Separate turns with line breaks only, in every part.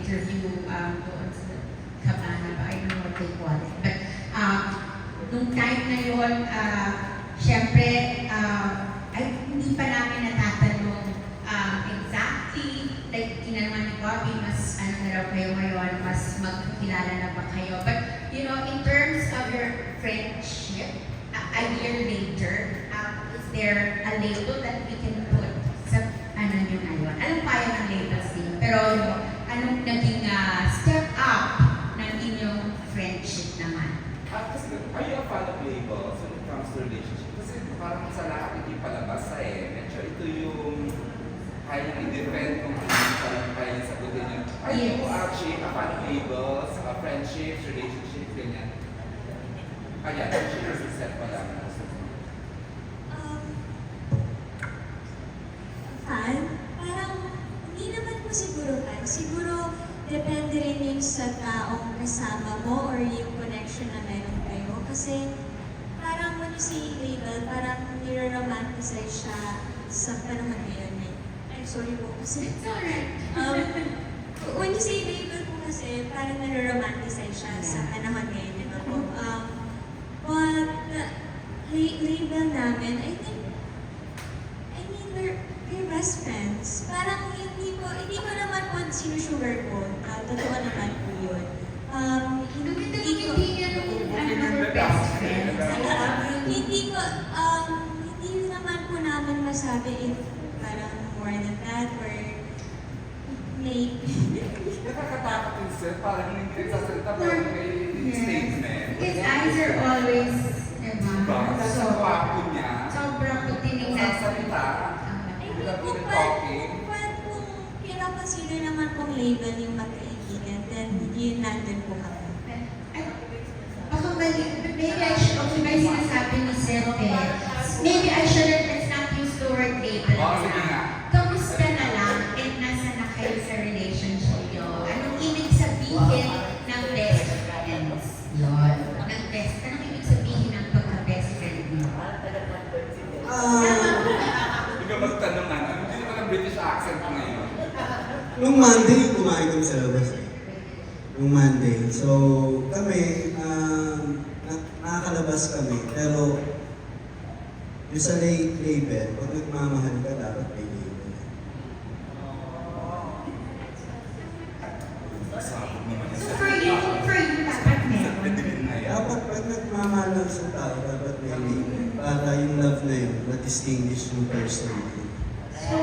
interview doon sa Cabana ba? I don't know what they call it. But nung time na yun, syempre, ay hindi pa namin natatanong exactly, like tinanong ni Bobby, mas ano na raw kayo ngayon, mas magkakilala na ba kayo? But you know, in terms of your friendship, a year later, is there a label that we can put sa ano nyo ngayon? Anong kaya ng labels din? Pero you know, anong naging step up ng inyong friendship naman?
Kasi, are you a fan of labels when it comes to relationship? Kasi parang sa lahat hindi palabas sa medyo ito yung kaya nang i-defend kung ano parang kaya nang sagutin yun. Are you actually a fan of labels, friendships, relationships, ganyan? Kaya, actually, si Seth pala.
Fan? Parang, hindi naman po siguro fan. Siguro, depende rin yun sa taong kasama mo or yung connection na meron kayo. Kasi, parang when you say label, parang nire-romanticize siya sa panahon ngayon. I'm sorry po kasi.
It's alright.
When you say label po kasi, parang nire-romanticize siya sa panahon ngayon. Diba po? But, label namin, I mean, we're best friends. Parang hindi ko naman po sinusugarcoat. Totoo naman po yun. Hindi naman po namin masabi if parang more than that or maybe.
Nakakatakot yung Seth, parang hindi nagsasalita pero may statement.
His eyes are always, diba?
Sa kwapo niya,
Sobrang putinignan.
nagsasalita,
Kung kinakonsider naman pong label yung magkaibigan, then yun nandun po kami.
Baka mali, maybe I should, okay ba yung sinasabi ni Seth maybe I shouldn't, let's not use the word label.
Sige nga.
Kamusta na lang and nasa na kayo sa relationship nyo? Anong ibig sabihin ng best friends? Lord. Ng best, anong ibig sabihin ng pagka-best friend nyo?
Hindi ka magtanong na, hindi naman ang British accent ko ngayon.
Nung Monday, kumain kami sa labas eh. Nung Monday. So, kami, nakakalabas kami. Pero, yung sa label, pag nagmamahal ka, dapat may label.
Masabog naman yung
So for you, dapat meron.
Dapat pag nagmamahal ng isang tao, dapat may label. Para yung love na yun, ma-distinguish yung person.
So,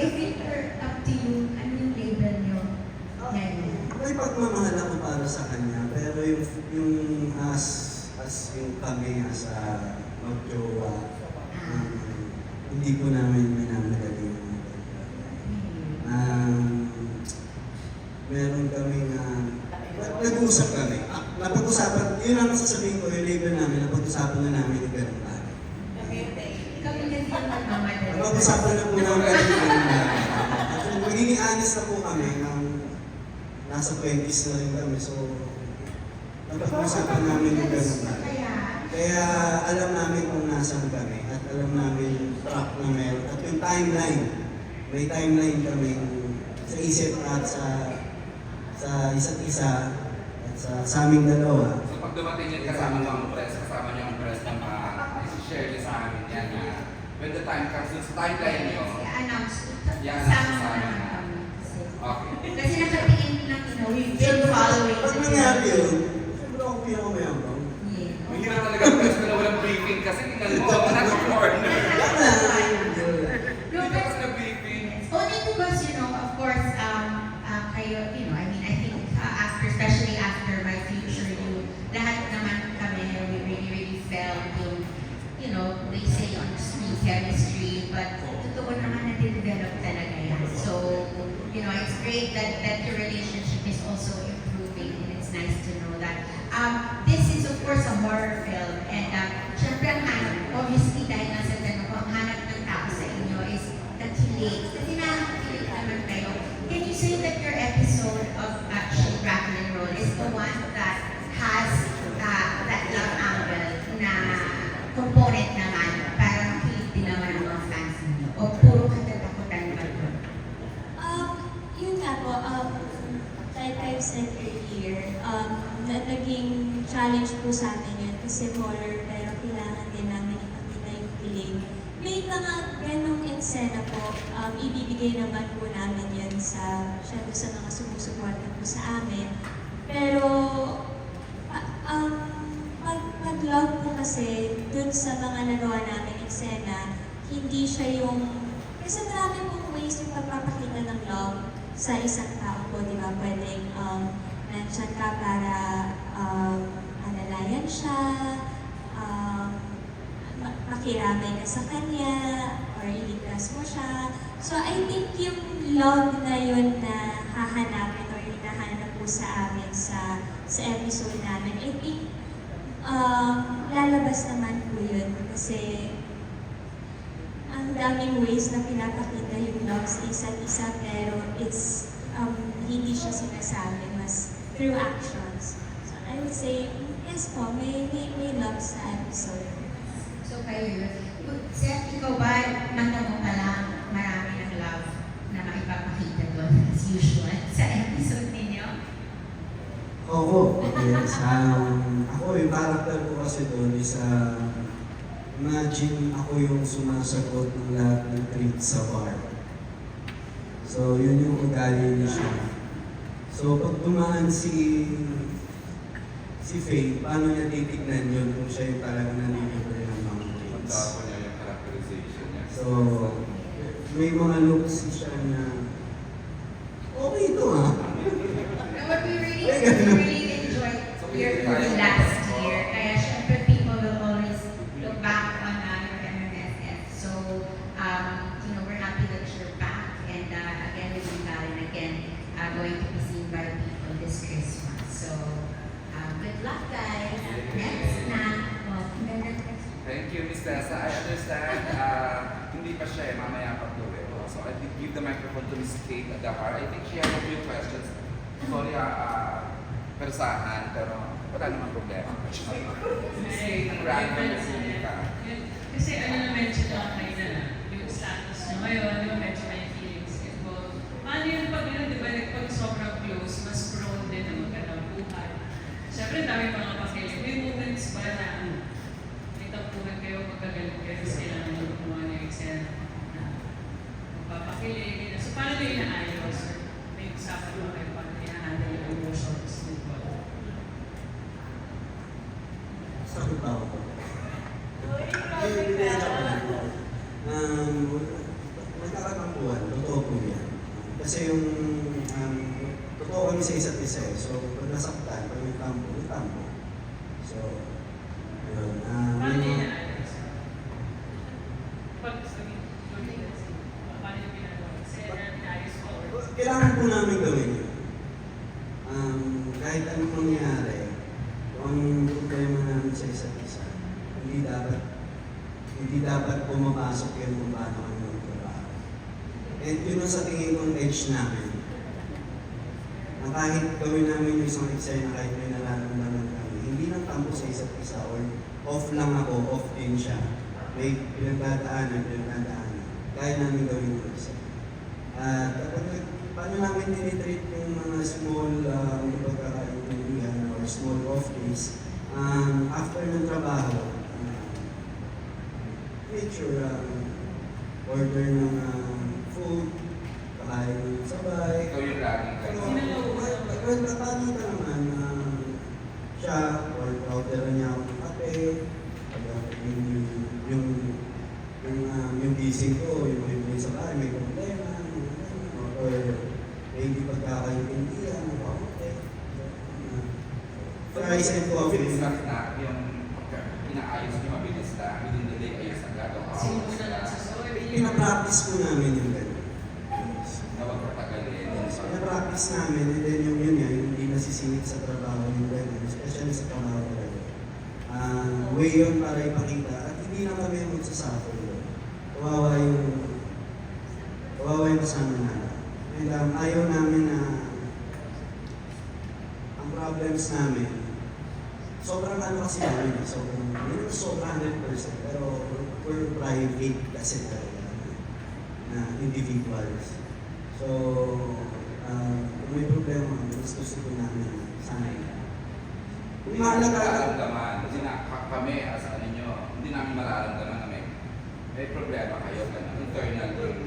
if it were up to you, ano yung label nyo ngayon?
May pagmamahal ako para sa kanya, pero yung yung kami as mag-jowa, hindi ko namin minamadali yung mga meron kami nag-uusap kami. Napag-usapan, yun ang sasabihin ko, yung label namin, napag-usapan na namin yung ganun bagay.
Kami kasi yung magmamadali.
Napag-usapan na po namin yung ganun bagay. Magiging honest na po kami nang nasa 20s na rin kami, so napag-usapan namin yung ganun bagay. Kaya alam namin kung nasaan kami at alam namin yung track na meron at yung timeline. May timeline kami sa isip at sa isa't isa at sa aming dalawa.
So pag dumating yan kasama ng press, kasama niyo ang press na share niyo sa amin yan na when the time comes, sa timeline niyo,
I-announce.
i-announce sa
Sama
amin
na
na.
kami.
Okay.
Kasi nakatingin lang, we've been following.
Pag nangyari yun, siyempre ako pinakamayabang.
Yeah.
Mahirap talaga ang press na walang briefing kasi tingnan mo, nasa corner. Hindi ka kasi na-briefing.
Only because, of course, kayo, I mean, I think especially after my future you, lahat naman kami, we really felt yung, they say on screen chemistry, but totoo naman na-develop talaga yan. So, it's great that your relationship is also improving and it's nice to know that. This is of course a horror film and syempre ang hanap, obviously dahil nasa tanong ko, ang hanap ng tao sa inyo is kakilig. Kasi nakakakilig naman kayo. Can you say that your episode of Rock and Roll is the one that has that love angle na component naman para makilig din naman ang mga fans ninyo? O puro katatakutan ba ito?
Yun nga po, naging challenge po sa amin yun kasi horror pero kailangan din namin ipakita yung piling. May mga ganong eksena po, ibibigay naman po namin yan syempre sa mga sumusuporta po sa amin. Pero, pag-love po kasi, dun sa mga nagawa namin eksena, hindi siya yung... Kasi marami pong ways yung pagpapakita ng love sa isang tao po, di ba? Pwedeng nandyan ka para alalayan siya, makiramay ka sa kanya, or iligtas mo siya. So I think yung love na yun na hahanapin or hinahanap po sa amin sa episode namin, I think lalabas naman po yun kasi ang daming ways na pinapakita yung love sa isa't isa pero it's hindi siya sinasabi, mas through actions. So I would say, yes po, may love sa episode.
So kayo, Seth, ikaw ba, mata mo pa lang marami ng love na maipapakita doon as usual sa episode ninyo?
Oo, yes. Ako yung character ko kasi doon is imagine ako yung sumasagot ng lahat ng treats sa bar. So yun yung ugali niya siya. So pag dumaan si Faye, paano niya titignan yun kung siya yung talagang nanilibre ng mga treats?
Magtapon niya yung characterization niya.
So, may mga looks siya na okay ito ah.
And what we really enjoyed your movie last year. Kaya syempre people will always look back on your MMFF. So, we're happy that you're back and again with you Karen again going to be seen by people this Christmas. So, good luck guys. Next na.
Thank you, Miss Tessa. I understand, hindi pa siya mamaya pa tuloy. So I will give the microphone to Miss Kate Agahar. I think she has a few questions. Sorry, persahan, pero wala namang problema. Miss Kate, ang random na ka.
Kasi na-mention lang kayo na yung status nyo ngayon, yung medyo may feelings involved. Paano yung pag di ba, pag sobrang close, mas prone din na magandang buhay. Siyempre, dami mga pakilig. May moments ba na may tampuhan kayo, magkagalit kayo, kasi kailangan nyo kumuha ng eksena na magpapakilig. So, paano nyo inaayos? Or may usapan mo kayo paano i-handle yung emotions involved?
Sakit pa ako. Nagkakatampuhan, totoo po yan. Kasi yung totoo kami sa isa't isa eh. So, pag nasaktan, pag may tampo. So, yun.
Paano nyo inaayos? Pag sabihin, paano nyo ginagawa? Kasi inaayos ko or
Kailangan po namin gawin yun. Kahit anong mangyari, kung ang problema namin sa isa't isa, hindi dapat pumapasok yun kung paano kami magtrabaho. And yun ang sa tingin kong edge namin. Na kahit gawin namin yung isang eksena, kahit may nararamdaman kami, hindi lang tampo sa isa't isa or off lang ako, off din siya. May pinagdadaanan. Kaya namin gawin yung isa. At paano namin tinitreat yung mga small pagkakaintindihan or small off days, after ng trabaho, make sure order ng food, kakain ng sabay.
Ikaw yung laging kayo.
Paano ka naman siya, or order niya ako ng kape, yung gising ko, yung sa bahay, may problema, or may hindi pagkakaintindihan, okay. Fries and coffee.
Mabilis na yung inaayos niyo, mabilis na, within the day, ayos agad.
sinuna lang sa story.
Pinapractice po namin yung gano'n. Yes.
Na wag patagalin.
Pinapractice namin, and then yung yun nga, yung hindi nasisingit sa trabaho yung gano'n, especially sa trabaho talaga. Way yun para ipakita, at hindi na kami magsasuffer yun. Kawawa yung kasama namin. And ayaw namin na ang problems namin, sobrang ano kasi namin, sobrang 100%, pero we're private kasi talaga na individuals. So, kung may problema, mas gusto ko namin sana
Hindi namin
mahalaga.
mararamdaman. Hindi na kami, as ano nyo, hindi namin mararamdaman na may problema kayo, ganun. Internal din.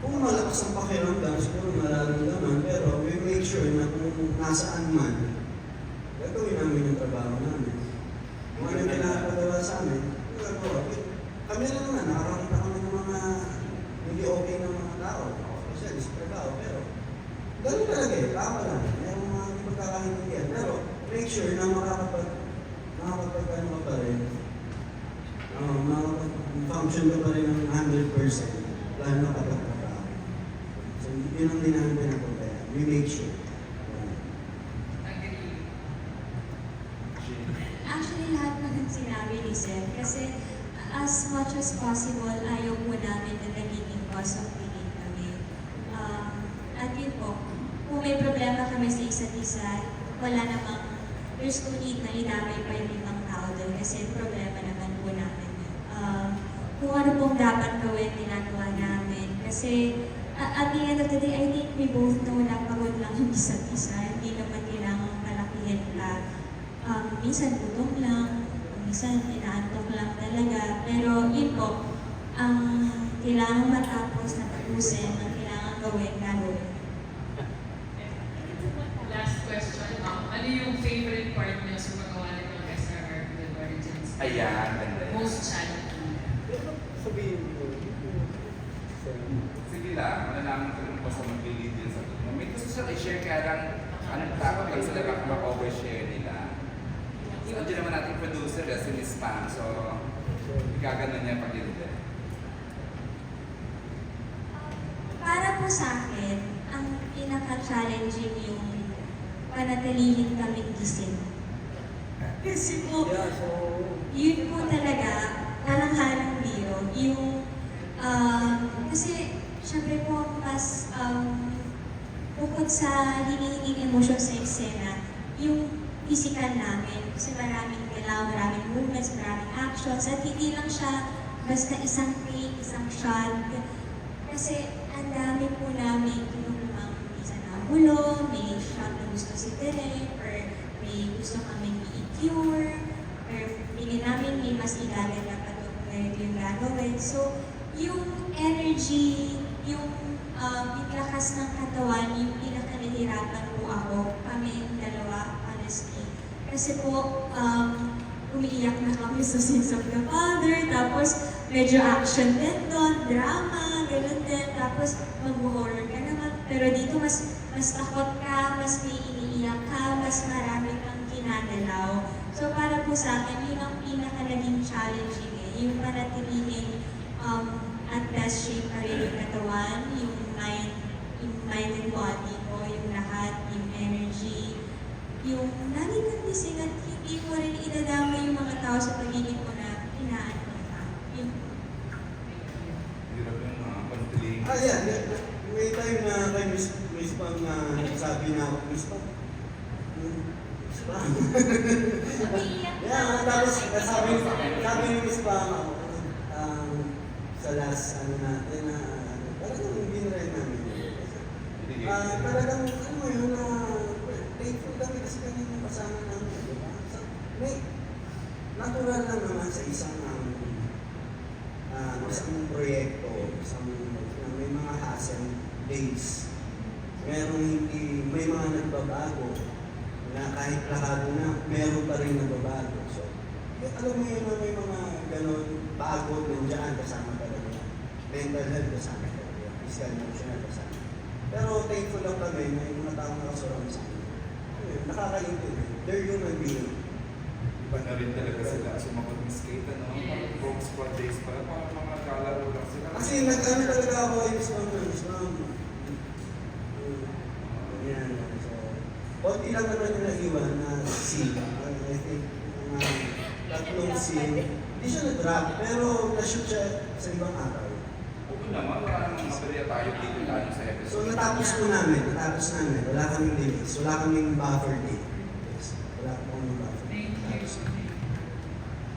Kung malakas ang pakiramdam, siguro nararamdaman, pero we make sure na kung nasaan man, gagawin namin yung trabaho namin. Kung ano yung pinapagawa sa amin, gagawa. Kami na naman, nakakakita kami ng mga hindi okay ng mga tao. Kasi sa trabaho, pero ganun talaga eh, tama lang. May mga hindi magkakahindihan. Pero make sure na makakapag-ano ka pa rin. Makakapag-function ka pa rin ng 100%. Lalo na kapag trabaho. So, yun ang din namin pinapabayaan. We make sure.
Agree.
Actually, lahat ng sinabi ni Seth, kasi as much as possible, ayaw po namin na nagiging cause of pain kami. At yun po, kung may problema kami sa isa't isa, wala namang, there's no need na idamay pa yung ibang tao doon kasi problema naman po namin yun. Kung ano pong dapat gawin, ginagawa namin. Kasi at the end of the day, I think we both know na pagod lang yung isa't isa. Hindi naman kailangan palakihin ka. Minsan gutom lang, minsan inaantok lang talaga. Pero yun po, ang kailangan matapos na tapusin, ang kailangan gawin.
Last question, ano yung favorite part niyo sa paggawa ng mga SRR with Origins?
Ayan, ganda yan.
Most challenging.
Sabihin mo.
Sige lang, malalaman ko rin po sa mag-lead din sa tutulong. May gusto siya i-share kaya lang, takot lang sila baka mag-overshare nila. So, nandiyan naman natin producer, si Miss Pam. So, gagano niya pag-lead.
Para po sa akin, ang pinaka-challenging yung panatilihin kaming gising. Kasi po, yun po talaga, halang-halang biro. Yung, kasi, syempre po, mas, bukod sa hinihinging emosyon sa eksena, yung physical namin, kasi maraming kailangan, maraming movements, maraming actions, at hindi lang siya basta isang take, isang shot. Kasi ang dami po namin kinukuhang isa na bulo, may shot na gusto si Derek, or may gusto kaming i-cure, or pili namin may mas ilalim na pa kung ganito yung gagawin. So, yung energy, yung lakas ng katawan, yung pinaka-nahirapan po ako, kami dalawa, honestly. Kasi po, umiiyak na kami sa Sins of the Father, tapos medyo action din doon, drama, gano'n din, tapos mag-horror ka naman. Pero dito mas takot ka, mas may iniiyak ka, mas marami kang ginagalaw. So para po sa akin, yun ang pinaka-naging challenging eh, yung panatilihin at best shape pa rin yung katawan, yung mind and body ko, yung lahat, yung energy, yung laging nagising at hindi mo rin idadama yung mga tao sa pagiging mo na inaano ka. Yun.
Hirap yung mga pantiling.
Yeah. May time na kay Miss Pam na sabi na ako, Miss Pam. Miss Pam. Yeah, tapos sabi ni Miss Pam ako, sa last natin na talagang hindi rin namin. Talagang ano mo yun na thankful kami kasi kami yung kasama namin. Diba? May natural lang naman sa isang proyekto, may mga hassle days. May mga nagbabago na kahit plakado na, meron pa rin nagbabago. So, alam mo yun na may mga ganon bago nandiyan kasama talaga. Mental health kasama talaga. Physical, emotional kasama. Pero thankful lang kami na yung mga taong nakasurround sa akin. Nakakaintindi. They're human being.
Iba na rin talaga sila sumakot ng skate, ano? Parang Bronx Squad days pa lang, parang mga kalaro lang sila.
Kasi nag-ano talaga ako ay Miss Ma'am. Yan. So, konti lang naman yung naiwan na scene. I think, tatlong scene. Hindi siya nag-drop, pero na-shoot siya sa ibang araw.
Okay naman, wala namang mabarya tayo dito lalo sa
So,
episode.
natapos namin. Wala kaming delays. Wala kaming buffer date. Yes. Wala kaming buffer date.
Thank you.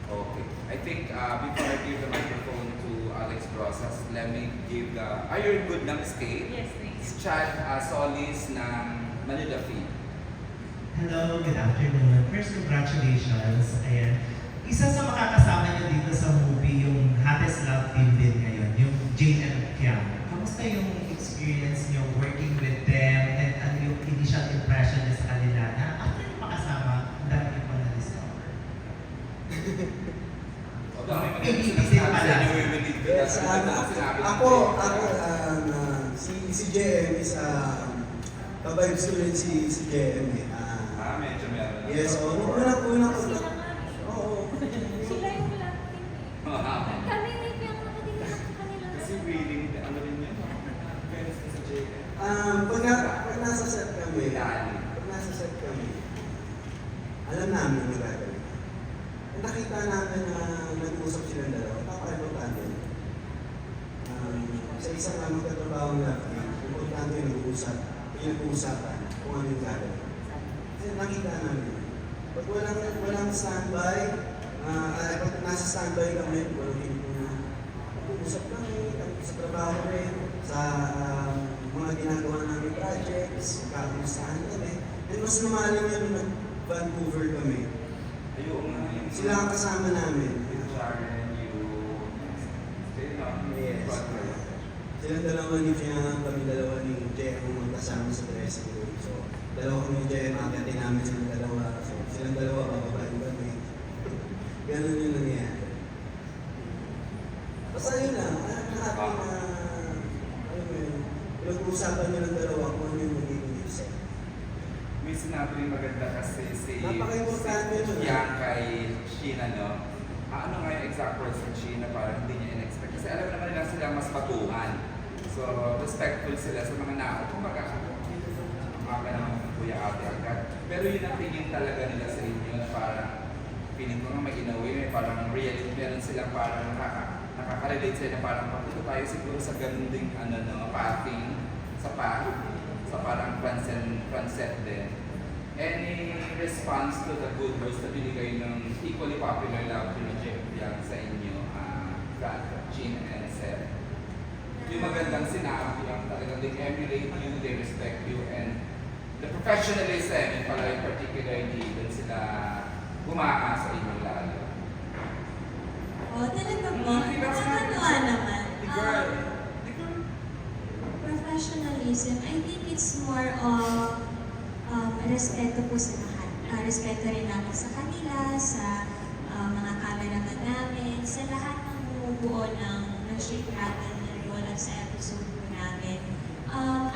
Okay. I think before I give the microphone to Alex Brosas, let me give the... Are you good ng skate?
Yes, thank you.
Si Chad Solis ng Manila Feed.
Hello, good afternoon. First, congratulations. Ayan. Isa sa makakasama niyo dito sa movie, yung hottest love team din ngayon, yung Jane and Kiam. Kamusta yung experience niyo working with them and ano yung initial impression niyo sa kanila na after niyo makasama, ang dami niyo pang na-discover?
Yes, si JM is kabayog student si JM eh.
Medyo meron.
Yes, unang oo.
Sila yung love team eh. Kami ni Piang nakadinig sa kanila.
Kasi willing, ano rin yun? Fairness sa JM.
Pag nasa set kami, alam namin yung gagawin. Nakita namin na nag-uusap silang dalawa, napaka-importante. Sa isang magkatrabaho natin, importante yung nag-uusapan kung ano yung gagawin. Kasi nakita namin, pag walang standby, pag nasa standby kami, walang hindi na mag-uusap kami, sa trabaho rin, sa mga ginagawa namin projects, kakamustahan kami. And mas lumalim yun nung Vancouver kami.
Ayun nga yung
Sila ang kasama namin.
yung Sharon, yung stay lang.
Yes. Silang dalawa ni Fiang, kami dalawa ni Jem ang magkasama sa dressing room. So, dalawa kami ni Jem, akyatin namin silang dalawa. So, silang dalawa, bababain kami. Ganun yung nangyari. Basta yun lang, happy na, alam mo yun, pinag-uusapan nyo ng dalawa kung ano yung magiging music.
May sinabi rin maganda kasi si
Napaka-importante nun.
Yang kay Sheena, no? Ano nga yung exact words ng Sheena parang hindi niya in-expect. Kasi alam naman nila sila mas batuhan. So, respectful sila sa mga nao. Kumbaga, umaga naman ng kuya ate agad. Pero yun ang tingin talaga nila sa inyo na parang feeling ko nga may inaway, may parang reality. Meron silang parang nakaka-relate sila na parang papunta tayo siguro sa ganun ding pathing sa parang concept din. Any response to the good words na binigay ng equally popular love team ni Jeff Young sa inyo, Jean and Seth? Yung magandang sinabi, yung talagang they emulate you, they respect you, and the professionalism, yung pala yung particularly, dun sila gumaan sa inyo lalo.
Talaga po. Nakakatuwa naman.
The girl.
Professionalism, I think it's more of respeto po sa lahat. Respeto rin namin sa kanila, sa mga cameraman namin, sa lahat ng bumubuo ng ship natin na role sa episode po namin.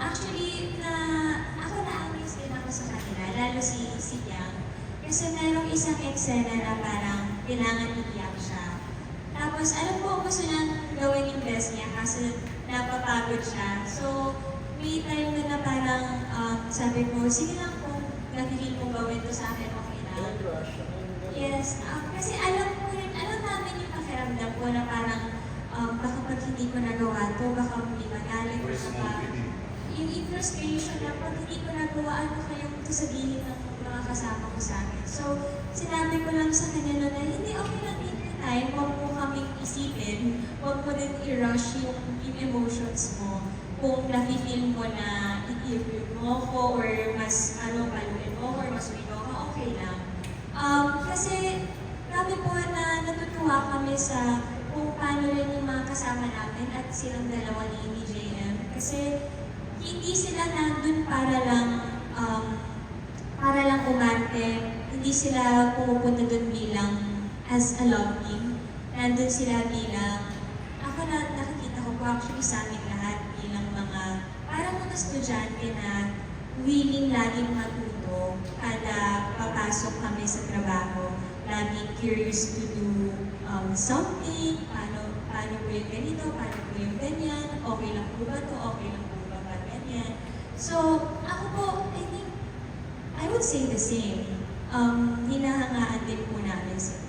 Actually, ako na-amaze din ako sa kanila, lalo si Yang. Kasi merong isang eksena na parang kailangan iiyak siya. Tapos, alam ko gusto niyang gawin yung best niya kasi napapagod siya. So, may time na parang sabi ko, sige lang kung nagiging mo gawin to sa akin, okay lang. Yes, kasi alam namin yung pakiramdam ko na parang baka pag hindi ko nagawa to, baka hindi magalit, baka yung frustration na pag hindi ko nagawa, ano kayong sabihin ng mga kasama ko sa akin. So, sinabi ko lang sa kanya na hindi okay lang time, huwag mo kaming isipin, huwag mo din i-rush yung emotions mo. Kung nafe-feel mo na i-feel mo ko or mas paluin mo or mas wino ka, okay lang. Kasi kami po na natutuwa kami sa kung paano rin yung mga kasama namin at silang dalawa ni JM. Kasi hindi sila nandun para lang umarte, hindi sila pumupunta dun bilang as a love team. Nandun sila bilang, ako nakikita ko po actually sa aming lahat bilang parang mga estudyante na willing laging matuto kada papasok kami sa trabaho. Laging curious to do something, paano po yung ganito, paano po yung ganyan, okay lang po ba to, okay lang po ba ganyan. So, ako po, I would say the same. Hinahangaan din po namin sila.